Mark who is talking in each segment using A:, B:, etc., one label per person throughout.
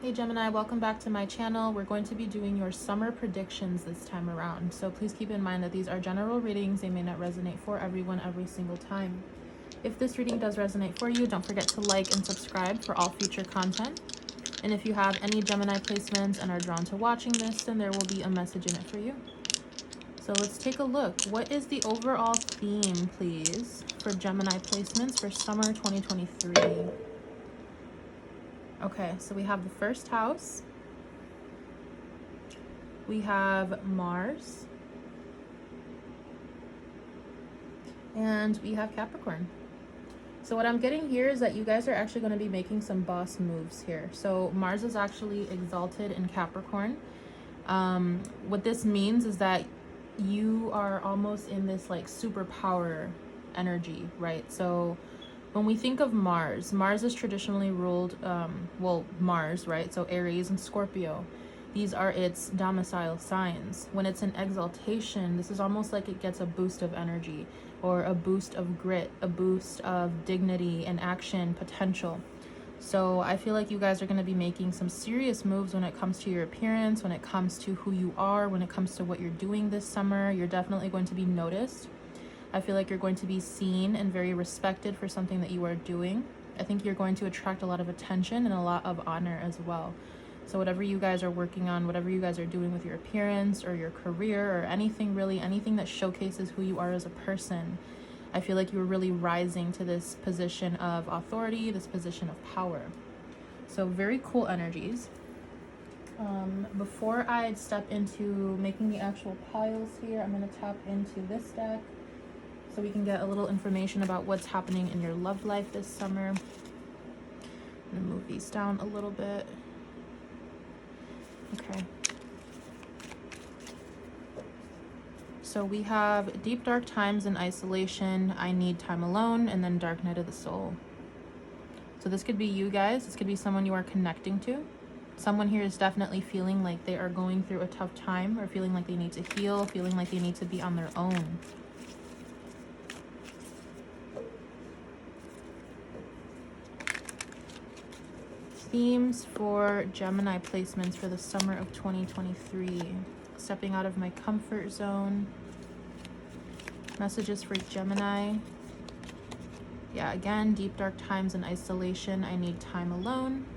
A: Hey Gemini, welcome back to my channel. We're going to be doing your summer predictions this time around. So please keep in mind that these are general readings. They may not resonate for everyone every single time. If this reading does resonate for you, don't forget to like and subscribe for all future content. And if you have any Gemini placements and are drawn to watching this, then there will be a message in it for you. So let's take a look. What is the overall theme, please, for Gemini placements for summer 2023? Okay, so we have the first house. We have Mars. And we have Capricorn. So what I'm getting here is that you guys are actually going to be making some boss moves here. So Mars is actually exalted in Capricorn. What this means is that you are almost in this like superpower energy, right? So when we think of Mars, Mars is traditionally ruled, Mars, right? So Aries and Scorpio. These are its domicile signs. When it's in exaltation, this is almost like it gets a boost of energy or a boost of grit, a boost of dignity and action potential. So I feel like you guys are going to be making some serious moves when it comes to your appearance, when it comes to who you are, when it comes to what you're doing this summer. You're definitely going to be noticed. I feel like you're going to be seen and very respected for something that you are doing. I think you're going to attract a lot of attention and a lot of honor as well. So whatever you guys are working on, whatever you guys are doing with your appearance or your career or anything really, anything that showcases who you are as a person, I feel like you're really rising to this position of authority, this position of power. So very cool energies. Before I step into making the actual piles here, I'm going to tap into this deck so we can get a little information about what's happening in your love life this summer. I'm going to move these down a little bit. Okay. So we have deep dark times in isolation, I need time alone, and then dark night of the soul. So this could be you guys. This could be someone you are connecting to. Someone here is definitely feeling like they are going through a tough time or feeling like they need to heal, feeling like they need to be on their own. Themes for Gemini placements for the summer of 2023. Stepping out of my comfort zone. Messages for Gemini. Yeah, again, deep dark times in isolation. I need time alone.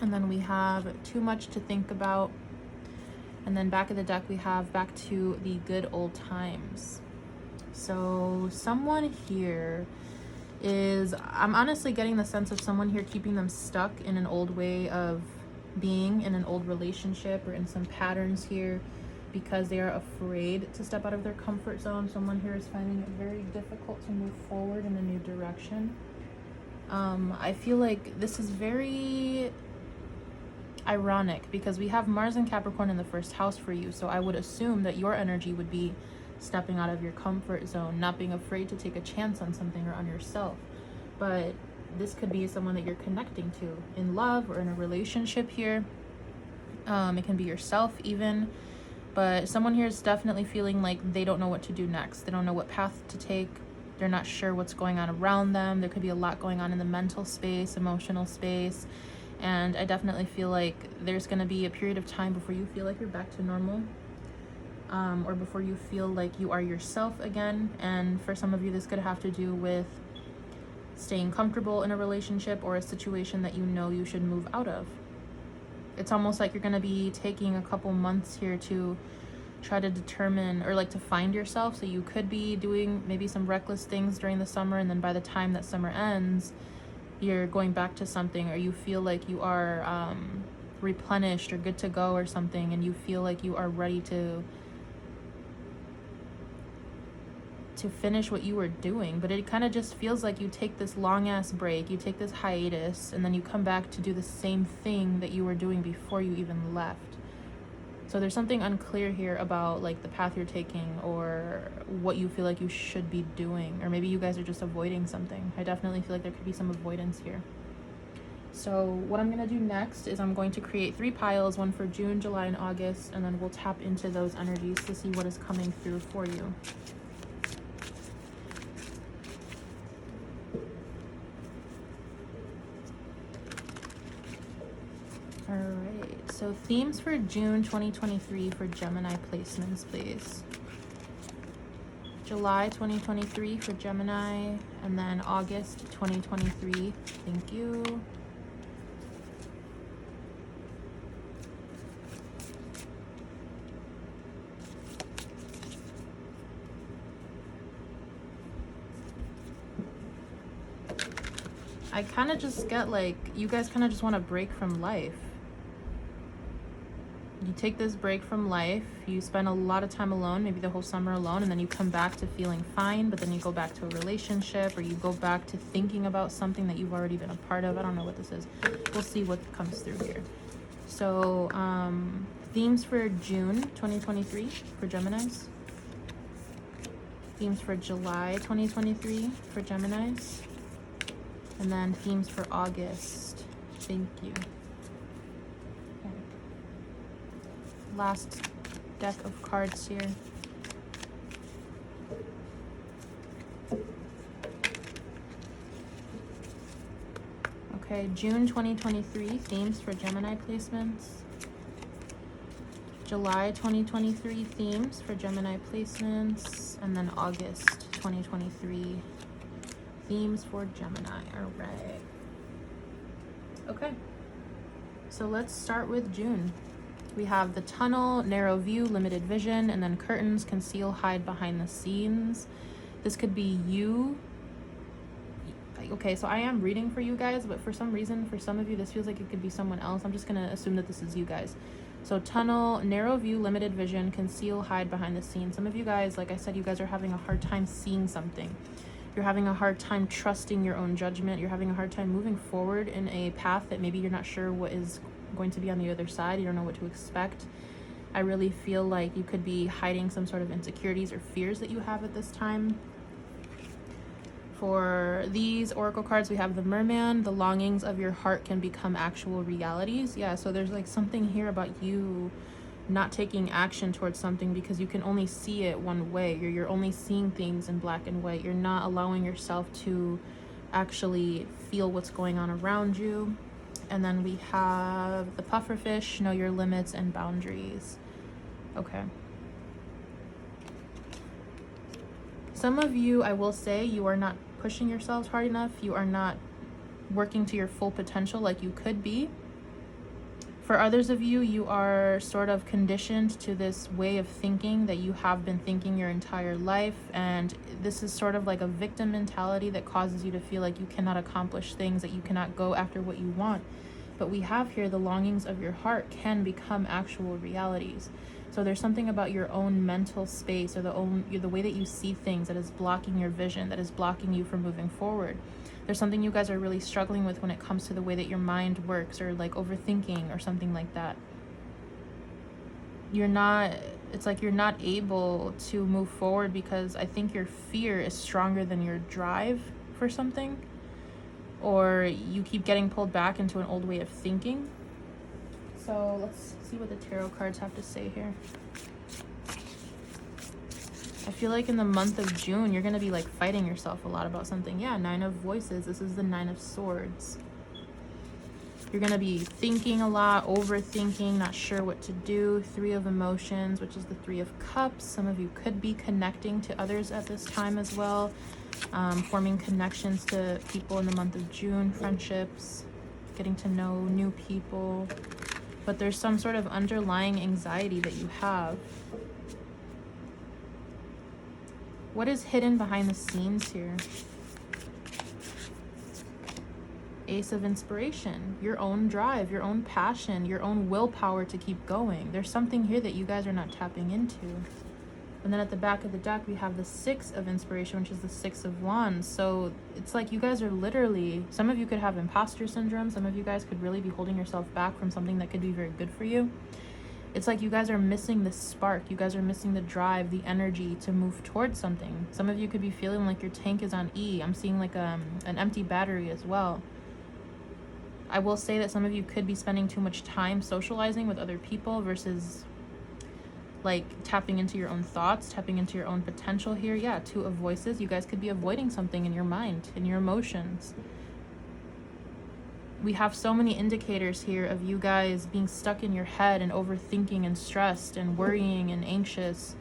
A: And then we have too much to think about. And then back of the deck, we have back to the good old times. So someone here I'm honestly getting the sense of someone here keeping them stuck in an old way of being, in an old relationship or in some patterns here because they are afraid to step out of their comfort zone. Someone here is finding it very difficult to move forward in a new direction. I feel like this is very ironic because we have Mars and Capricorn in the first house for you. So I would assume that your energy would be stepping out of your comfort zone, not being afraid to take a chance on something or on yourself. But this could be someone that you're connecting to in love or in a relationship here. It can be yourself even, but someone here is definitely feeling like they don't know what to do next. They don't know what path to take. They're not sure what's going on around them. There could be a lot going on in the mental space, emotional space. And I definitely feel like there's going to be a period of time before you feel like you're back to normal. Or before you feel like you are yourself again. And for some of you, this could have to do with staying comfortable in a relationship or a situation that you know you should move out of. It's almost like you're going to be taking a couple months here to try to determine or like to find yourself. So you could be doing maybe some reckless things during the summer, and then by the time that summer ends, you're going back to something, or you feel like you are replenished or good to go or something, and you feel like you are ready to finish what you were doing. But it kind of just feels like you take this long ass break, you take this hiatus, and then you come back to do the same thing that you were doing before you even left. So there's something unclear here about like the path you're taking or what you feel like you should be doing, or maybe you guys are just avoiding something. I definitely feel like there could be some avoidance here. So what I'm going to do next is I'm going to create 3 piles, one for June, July, and August, and then we'll tap into those energies to see what is coming through for you. All right, so themes for June 2023 for Gemini placements, please. July 2023 for Gemini, and then August 2023. Thank you. I kind of just get like, you guys kind of just want to break from life. You take this break from life, you spend a lot of time alone, maybe the whole summer alone, and then you come back to feeling fine, but then you go back to a relationship, or you go back to thinking about something that you've already been a part of. I don't know what this is. We'll see what comes through here. So, themes for June 2023 for Geminis. Themes for July 2023 for Geminis. And then themes for August. Thank you. Last deck of cards here. Okay, June 2023, themes for Gemini placements. July 2023, themes for Gemini placements. And then August 2023, themes for Gemini. All right. Okay, so let's start with June. We have the tunnel, narrow view, limited vision, and then curtains, conceal, hide behind the scenes. This could be you. Okay, so I am reading for you guys, but for some reason, for some of you, this feels like it could be someone else. I'm just gonna assume that this is you guys. So tunnel, narrow view, limited vision, conceal, hide behind the scenes. Some of you guys, like I said, you guys are having a hard time seeing something. You're having a hard time trusting your own judgment. You're having a hard time moving forward in a path that maybe you're not sure what is going to be on the other side. You don't know what to expect. I really feel like you could be hiding some sort of insecurities or fears that you have at this time. For these oracle cards, we have the Merman. The longings of your heart can become actual realities. Yeah, so there's like something here about you not taking action towards something because you can only see it one way. You're only seeing things in black and white. You're not allowing yourself to actually feel what's going on around you. And then we have the pufferfish, know your limits and boundaries. Okay. Some of you, I will say, you are not pushing yourselves hard enough. You are not working to your full potential like you could be. For others of you, you are sort of conditioned to this way of thinking that you have been thinking your entire life. And this is sort of like a victim mentality that causes you to feel like you cannot accomplish things, that you cannot go after what you want. But we have here the longings of your heart can become actual realities. So there's something about your own mental space or the way that you see things that is blocking your vision, that is blocking you from moving forward. There's something you guys are really struggling with when it comes to the way that your mind works, or like overthinking or something like that. It's like you're not able to move forward because I think your fear is stronger than your drive for something, or you keep getting pulled back into an old way of thinking. So let's see what the tarot cards have to say here. I feel like in the month of June, you're going to be like fighting yourself a lot about something. Yeah, 9 of Voices. This is the 9 of Swords. You're going to be thinking a lot, overthinking, not sure what to do. 3 of Emotions, which is the 3 of Cups. Some of you could be connecting to others at this time as well. Forming connections to people in the month of June, friendships, getting to know new people. But there's some sort of underlying anxiety that you have. What is hidden behind the scenes here? Ace of Inspiration, your own drive, your own passion, your own willpower to keep going. There's something here that you guys are not tapping into. And then at the back of the deck, we have the 6 of Inspiration, which is the 6 of Wands. So it's like you guys are literally, some of you could have imposter syndrome. Some of you guys could really be holding yourself back from something that could be very good for you. It's like you guys are missing the spark. You guys are missing the drive, the energy to move towards something. Some of you could be feeling like your tank is on E. I'm seeing like an empty battery as well. I will say that some of you could be spending too much time socializing with other people versus like tapping into your own thoughts, tapping into your own potential here. Yeah, 2 of Voices. You guys could be avoiding something in your mind, in your emotions. we have so many indicators here of you guys being stuck in your head and overthinking and stressed and worrying and anxious.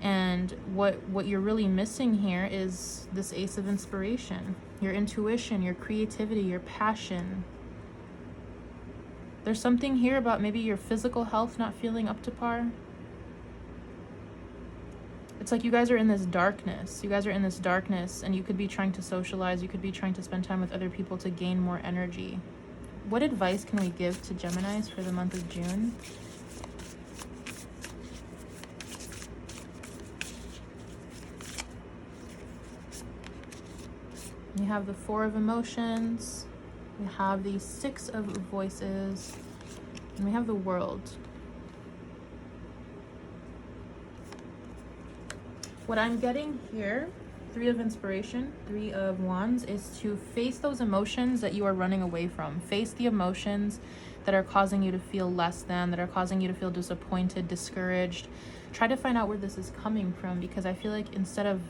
A: And what you're really missing here is this Ace of Inspiration, your intuition, your creativity, your passion. There's something here about maybe your physical health not feeling up to par. It's like you guys are in this darkness. You guys are in this darkness, and you could be trying to socialize. You could be trying to spend time with other people to gain more energy. What advice can we give to Geminis for the month of June? We have the Four of Emotions. We have the Six of Voices. And we have the World. What I'm getting here, Three of Inspiration, Three of Wands, is to face those emotions that you are running away from. Face the emotions that are causing you to feel less than, that are causing you to feel disappointed, discouraged. Try to find out where this is coming from, because I feel like instead of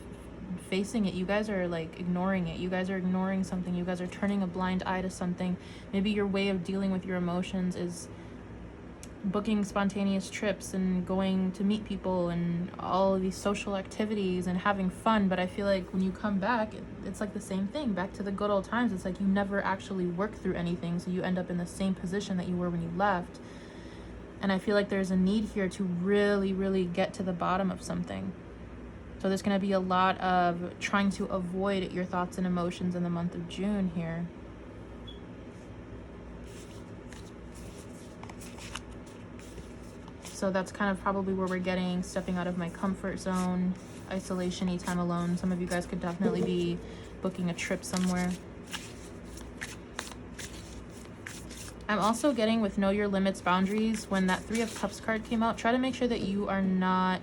A: facing it, you guys are like ignoring it. You guys are ignoring something. You guys are turning a blind eye to something. Maybe your way of dealing with your emotions is booking spontaneous trips and going to meet people and all of these social activities and having fun. But I feel like when you come back, it's like the same thing, back to the good old times. It's like you never actually worked through anything, so you end up in the same position that you were when you left. And I feel like there's a need here to really get to the bottom of something. So there's going to be a lot of trying to avoid your thoughts and emotions in the month of June here. So that's kind of probably where we're getting stepping out of my comfort zone, isolation-y time alone. Some of you guys could definitely be booking a trip somewhere. I'm also getting with Know Your Limits, Boundaries. When that Three of Cups card came out, try to make sure that you are not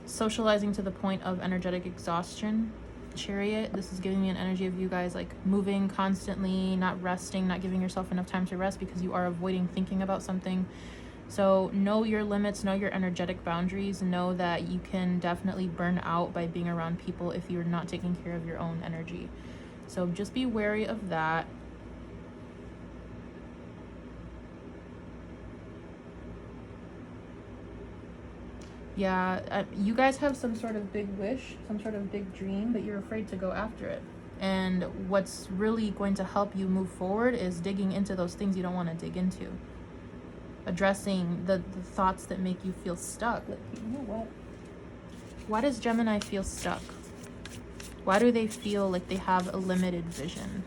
A: socializing to the point of energetic exhaustion. Chariot, this is giving me an energy of you guys like moving constantly, not resting, not giving yourself enough time to rest because you are avoiding thinking about something. So know your limits, know your energetic boundaries, know that you can definitely burn out by being around people if you're not taking care of your own energy. So just be wary of that. Yeah, you guys have some sort of big wish, some sort of big dream, but you're afraid to go after it. And what's really going to help you move forward is digging into those things you don't want to dig into. Addressing the thoughts that make you feel stuck. Like, you know what? Why does Gemini feel stuck? Why do they feel like they have a limited vision?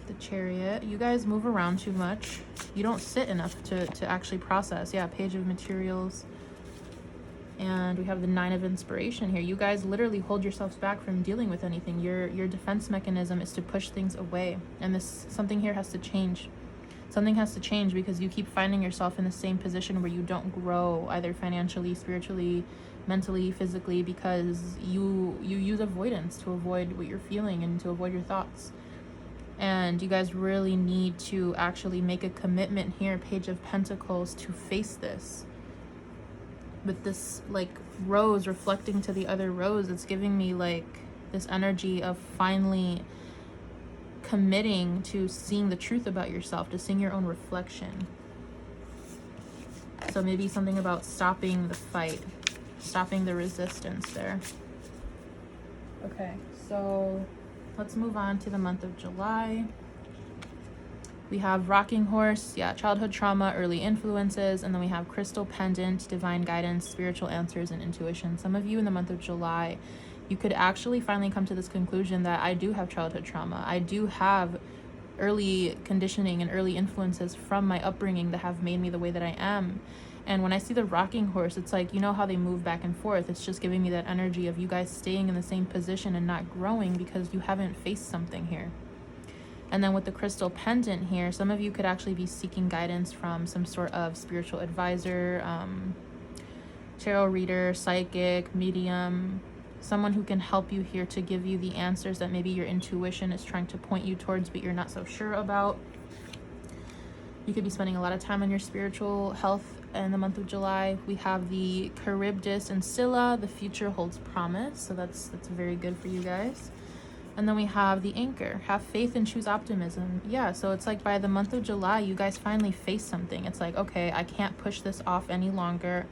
A: The Chariot. You guys move around too much. You don't sit enough to actually process. Yeah, Page of Materials. And we have the Nine of Inspiration here. You guys literally hold yourselves back from dealing with anything. Your defense mechanism is to push things away. And something here has to change. Something has to change because you keep finding yourself in the same position where you don't grow, either financially, spiritually, mentally, physically, because you use avoidance to avoid what you're feeling and to avoid your thoughts. And you guys really need to actually make a commitment here, Page of Pentacles, to face this. With this like rose reflecting to the other rose, it's giving me like this energy of finally committing to seeing the truth about yourself, to seeing your own reflection. So maybe something about stopping the fight, stopping the resistance there. Okay, so let's move on to the month of July. We have Rocking Horse, yeah, childhood trauma, early influences, and then we have Crystal Pendant, divine guidance, spiritual answers, and intuition. Some of you in the month of July, you could actually finally come to this conclusion that I do have childhood trauma. I do have early conditioning and early influences from my upbringing that have made me the way that I am. And when I see the Rocking Horse, it's like, you know how they move back and forth. It's just giving me that energy of you guys staying in the same position and not growing because you haven't faced something here. And then with the Crystal Pendant here, some of you could actually be seeking guidance from some sort of spiritual advisor, tarot reader, psychic, medium, someone who can help you here to give you the answers that maybe your intuition is trying to point you towards, but you're not so sure about. You could be spending a lot of time on your spiritual health in the month of July. We have the Charybdis and Scylla. The future holds promise, so that's very good for you guys. And then we have the anchor. Have faith and choose optimism. Yeah, so it's like by the month of July, you guys finally face something. It's like, okay, I can't push this off any longer.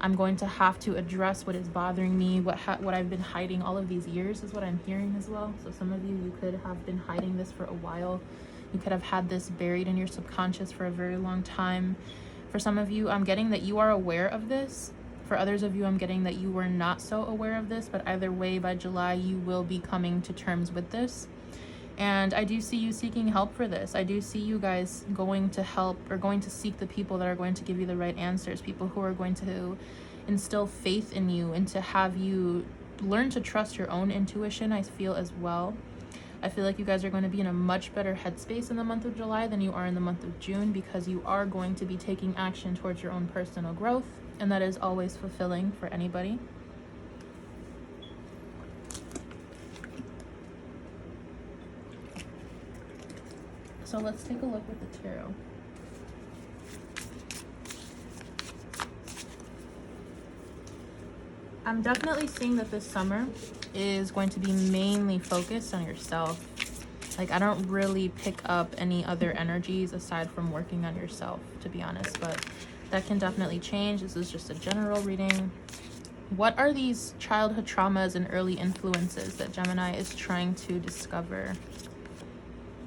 A: I'm going to have to address what is bothering me, what I've been hiding all of these years is what I'm hearing as well. So some of you could have been hiding this for a while. You could have had this buried in your subconscious for a very long time. For some of you, I'm getting that you are aware of this. For others of you, I'm getting that you were not so aware of this, but either way, by July, you will be coming to terms with this. And I do see you seeking help for this. I do see you guys going to help or going to seek the people that are going to give you the right answers, people who are going to instill faith in you and to have you learn to trust your own intuition, I feel as well. I feel like you guys are going to be in a much better headspace in the month of July than you are in the month of June, because you are going to be taking action towards your own personal growth. And that is always fulfilling for anybody. So let's take a look at the tarot. I'm definitely seeing that this summer is going to be mainly focused on yourself. Like, I don't really pick up any other energies aside from working on yourself, to be honest, but that can definitely change. This is just a general reading. What are these childhood traumas and early influences that Gemini is trying to discover?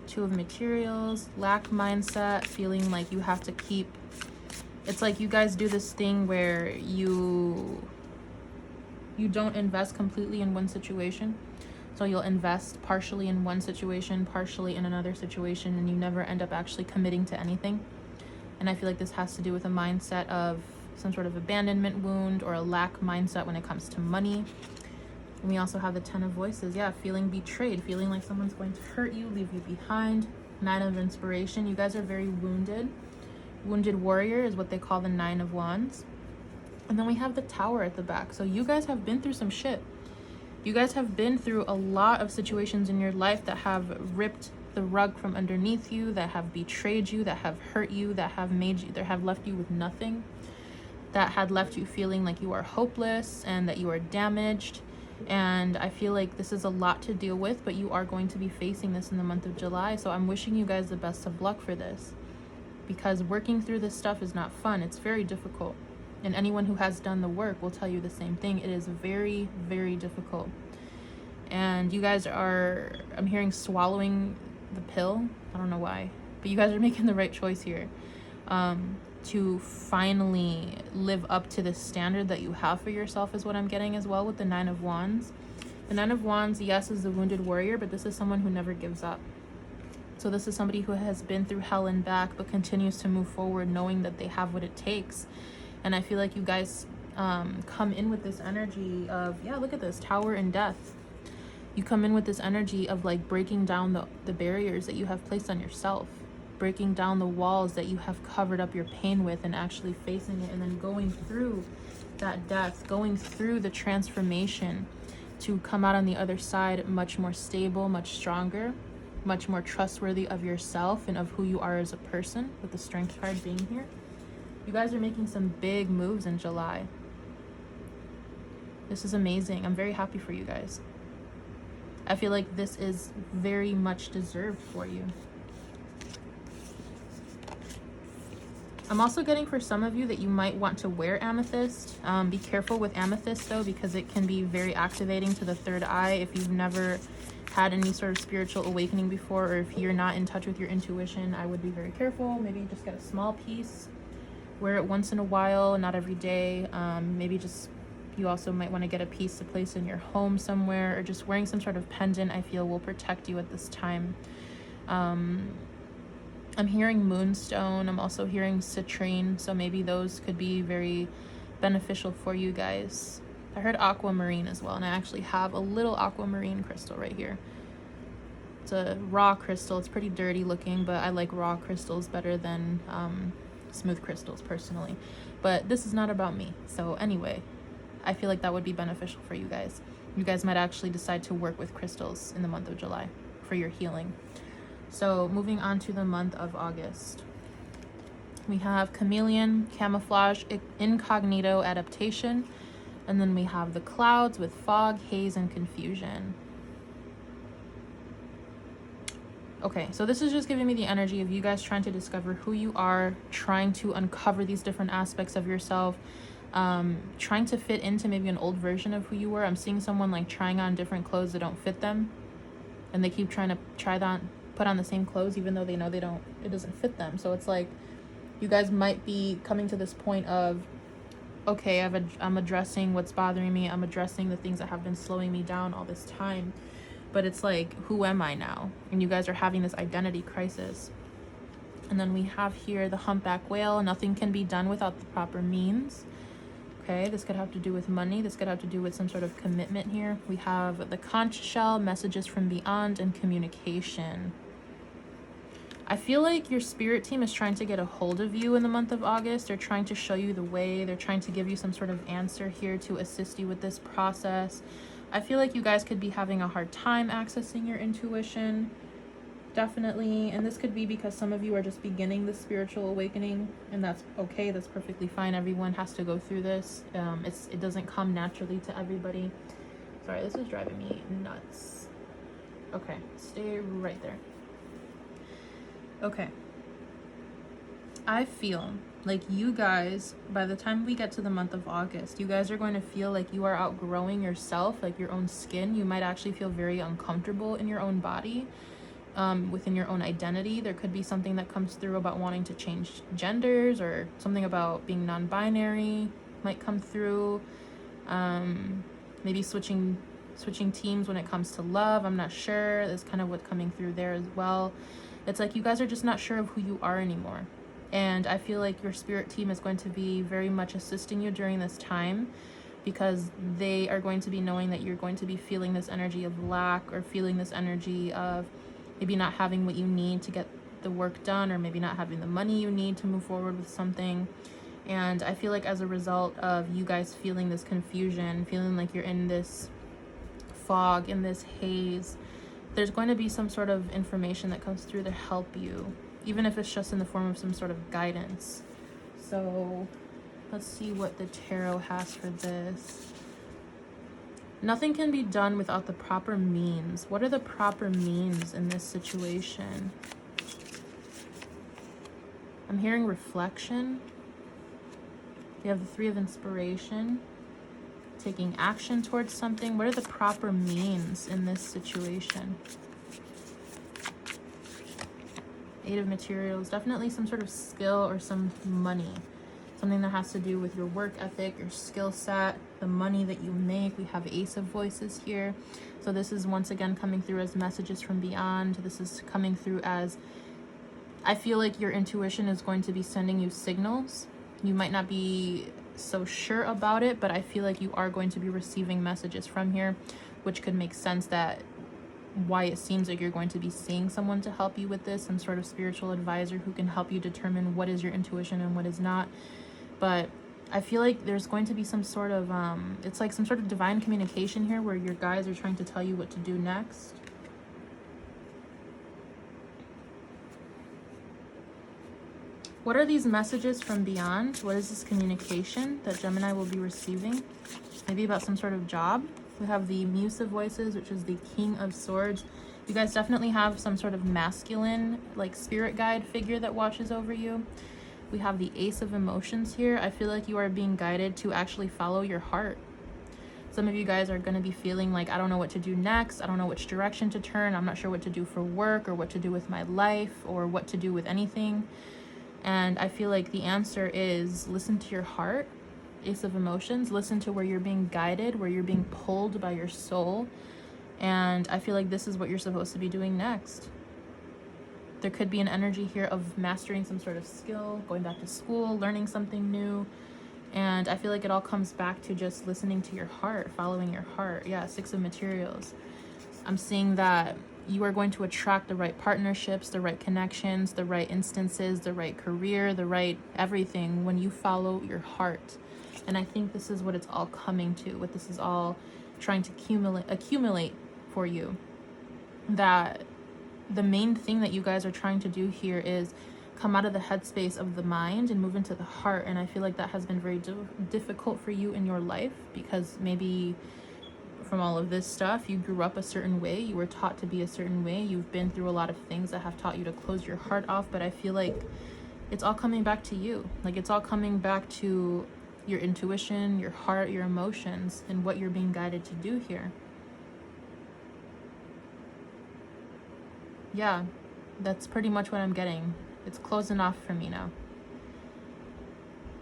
A: Two of materials, lack mindset, feeling like you have to keep, it's like you guys do this thing where you don't invest completely in one situation. So you'll invest partially in one situation, partially in another situation, and you never end up actually committing to anything. And I feel like this has to do with a mindset of some sort of abandonment wound or a lack mindset when it comes to money. And we also have the Ten of Voices. Yeah, feeling betrayed, feeling like someone's going to hurt you, leave you behind. Nine of Inspiration. You guys are very wounded. Wounded warrior is what they call the Nine of Wands. And then we have the Tower at the back. So you guys have been through some shit. You guys have been through a lot of situations in your life that have ripped the rug from underneath you, that have betrayed you, that have hurt you, that have made you, that have left you with nothing, that had left you feeling like you are hopeless and that you are damaged. And I feel like this is a lot to deal with, but you are going to be facing this in the month of July. So I'm wishing you guys the best of luck for this, because working through this stuff is not fun. It's very difficult. And anyone who has done the work will tell you the same thing. It is very, very difficult. And you guys are, I'm hearing swallowing the pill. I don't know why, but you guys are making the right choice here, to finally live up to the standard that you have for yourself is what I'm getting as well with the Nine of Wands. The Nine of Wands, yes, is the wounded warrior, but this is someone who never gives up. So this is somebody who has been through hell and back, but continues to move forward knowing that they have what it takes. And I feel like you guys come in with this energy of, yeah, look at this, Tower and Death. You come in with this energy of like breaking down the barriers that you have placed on yourself, breaking down the walls that you have covered up your pain with, and actually facing it, and then going through that death, going through the transformation to come out on the other side much more stable, much stronger, much more trustworthy of yourself and of who you are as a person, with the Strength card being here. You guys are making some big moves in July. This is amazing. I'm very happy for you guys. I feel like this is very much deserved for you. I'm also getting for some of you that you might want to wear amethyst. Be careful with amethyst though, because it can be very activating to the third eye. If you've never had any sort of spiritual awakening before, or if you're not in touch with your intuition, I would be very careful. Maybe just get a small piece, wear it once in a while, not every day. Maybe just, you also might want to get a piece to place in your home somewhere, or just wearing some sort of pendant I feel will protect you at this time. I'm hearing moonstone. I'm also hearing citrine, so maybe those could be very beneficial for you guys. I heard aquamarine as well, and I actually have a little aquamarine crystal right here. It's a raw crystal. It's pretty dirty looking, but I like raw crystals better than smooth crystals personally. But this is not about me. So anyway, I feel like that would be beneficial for you guys. You guys might actually decide to work with crystals in the month of July for your healing. So moving on to the month of August, we have chameleon, camouflage, incognito, adaptation, and then we have the clouds with fog, haze, and confusion. Okay, so this is just giving me the energy of you guys trying to discover who you are, trying to uncover these different aspects of yourself, trying to fit into maybe an old version of who you were. I'm seeing someone like trying on different clothes that don't fit them, and they keep trying to put on the same clothes even though they know it doesn't fit them. So it's like you guys might be coming to this point of, okay, I'm addressing what's bothering me, I'm addressing the things that have been slowing me down all this time, but it's like, who am I now? And you guys are having this identity crisis. And then we have here the humpback whale. Nothing can be done without the proper means. Okay, this could have to do with money. This could have to do with some sort of commitment here. We have the conch shell, messages from beyond, and communication. I feel like your spirit team is trying to get a hold of you in the month of August. They're trying to show you the way. They're trying to give you some sort of answer here to assist you with this process. I feel like you guys could be having a hard time accessing your intuition. Definitely. And this could be because some of you are just beginning the spiritual awakening, and that's okay. That's perfectly fine. Everyone has to go through this. It doesn't come naturally to everybody. Sorry, this is driving me nuts. Okay, stay right there. Okay. I feel like you guys, by the time we get to the month of August, you guys are going to feel like you are outgrowing yourself, like your own skin. You might actually feel very uncomfortable in your own body. Within your own identity. There could be something that comes through about wanting to change genders, or something about being non-binary might come through. Maybe switching teams when it comes to love. I'm not sure. That's kind of what's coming through there as well. It's like you guys are just not sure of who you are anymore. And I feel like your spirit team is going to be very much assisting you during this time, because they are going to be knowing that you're going to be feeling this energy of lack, or feeling this energy of maybe not having what you need to get the work done, or maybe not having the money you need to move forward with something. And I feel like as a result of you guys feeling this confusion, feeling like you're in this fog, in this haze, there's going to be some sort of information that comes through to help you, even if it's just in the form of some sort of guidance. So let's see what the tarot has for this. Nothing can be done without the proper means. What are the proper means in this situation? I'm hearing reflection. We have the Three of Inspiration. Taking action towards something. What are the proper means in this situation? Eight of Materials. Definitely some sort of skill or some money. Something that has to do with your work ethic, your skill set, the money that you make. We have Ace of Voices here. So this is once again coming through as messages from beyond. This is coming through as, I feel like your intuition is going to be sending you signals. You might not be so sure about it, but I feel like you are going to be receiving messages from here, which could make sense that why it seems like you're going to be seeing someone to help you with this, some sort of spiritual advisor who can help you determine what is your intuition and what is not. But I feel like there's going to be some sort of, it's like some sort of divine communication here where your guides are trying to tell you what to do next. What are these messages from beyond? What is this communication that Gemini will be receiving? Maybe about some sort of job. We have the Muse of Voices, which is the King of Swords. You guys definitely have some sort of masculine, like spirit guide figure that watches over you. We have the Ace of Emotions here. I feel like you are being guided to actually follow your heart. Some of you guys are going to be feeling like, I don't know what to do next. I don't know which direction to turn. I'm not sure what to do for work, or what to do with my life, or what to do with anything. And I feel like the answer is listen to your heart. Ace of Emotions. Listen to where you're being guided, where you're being pulled by your soul. And I feel like this is what you're supposed to be doing next. There could be an energy here of mastering some sort of skill, going back to school, learning something new. And I feel like it all comes back to just listening to your heart, following your heart. Yeah, Six of Materials. I'm seeing that you are going to attract the right partnerships, the right connections, the right instances, the right career, the right everything when you follow your heart. And I think this is what it's all coming to, what this is all trying to accumulate for you. That the main thing that you guys are trying to do here is come out of the headspace of the mind and move into the heart. And I feel like that has been very difficult for you in your life, because maybe from all of this stuff. You grew up a certain way. You were taught to be a certain way. You've been through a lot of things that have taught you to close your heart off. But I feel like it's all coming back to you. Like, it's all coming back to your intuition, your heart, your emotions, and what you're being guided to do here. Yeah, that's pretty much what I'm getting. It's closing off for me now.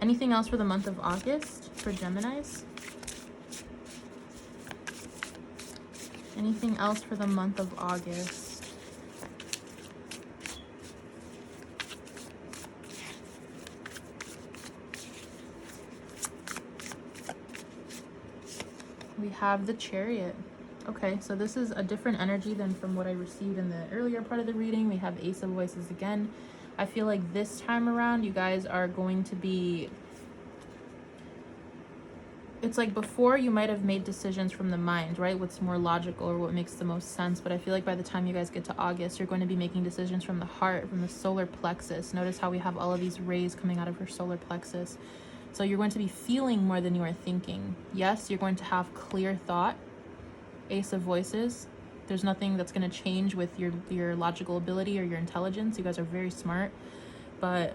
A: Anything else for the month of August for Geminis? Anything else for the month of August? We have the Chariot. Okay, so this is a different energy than from what I received in the earlier part of the reading. We have Ace of Voices again. I feel like this time around you guys are going to be, it's like before you might have made decisions from the mind, right? What's more logical or what makes the most sense. But I feel like by the time you guys get to August, you're going to be making decisions from the heart, from the solar plexus. Notice how we have all of these rays coming out of her solar plexus. So you're going to be feeling more than you are thinking. Yes, you're going to have clear thought. Ace of Voices. There's nothing that's going to change with your logical ability or your intelligence. You guys are very smart. But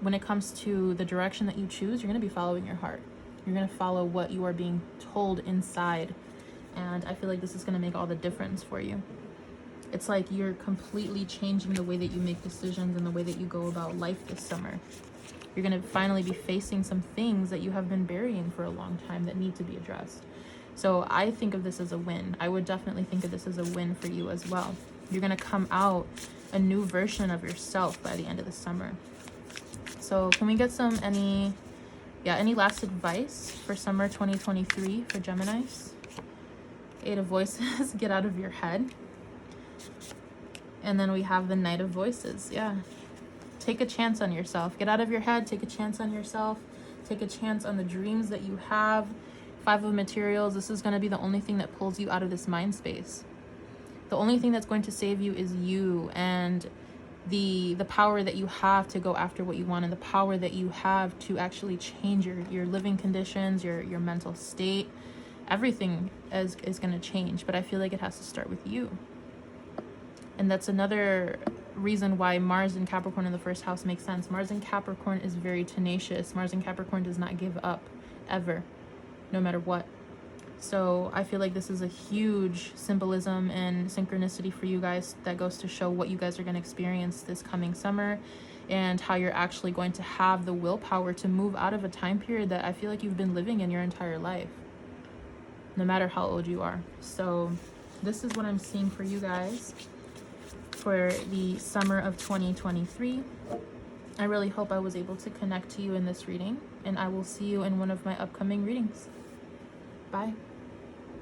A: when it comes to the direction that you choose, you're going to be following your heart. You're going to follow what you are being told inside. And I feel like this is going to make all the difference for you. It's like you're completely changing the way that you make decisions and the way that you go about life this summer. You're going to finally be facing some things that you have been burying for a long time that need to be addressed. So I think of this as a win. I would definitely think of this as a win for you as well. You're going to come out a new version of yourself by the end of the summer. So can we get any last advice for summer 2023 for Geminis? Eight of Voices, get out of your head. And then we have the Knight of Voices. Yeah. Take a chance on yourself. Get out of your head. Take a chance on yourself. Take a chance on the dreams that you have. Five of Materials. This is going to be the only thing that pulls you out of this mind space. The only thing that's going to save you is you and the power that you have to go after what you want, and the power that you have to actually change your living conditions, your mental state. Everything is going to change, but I feel like it has to start with you. And that's another reason why Mars in Capricorn in the first house makes sense. Mars in Capricorn is very tenacious. Mars in Capricorn does not give up, ever, no matter what. So I feel like this is a huge symbolism and synchronicity for you guys that goes to show what you guys are going to experience this coming summer, and how you're actually going to have the willpower to move out of a time period that I feel like you've been living in your entire life, no matter how old you are. So this is what I'm seeing for you guys for the summer of 2023. I really hope I was able to connect to you in this reading, and I will see you in one of my upcoming readings. Bye.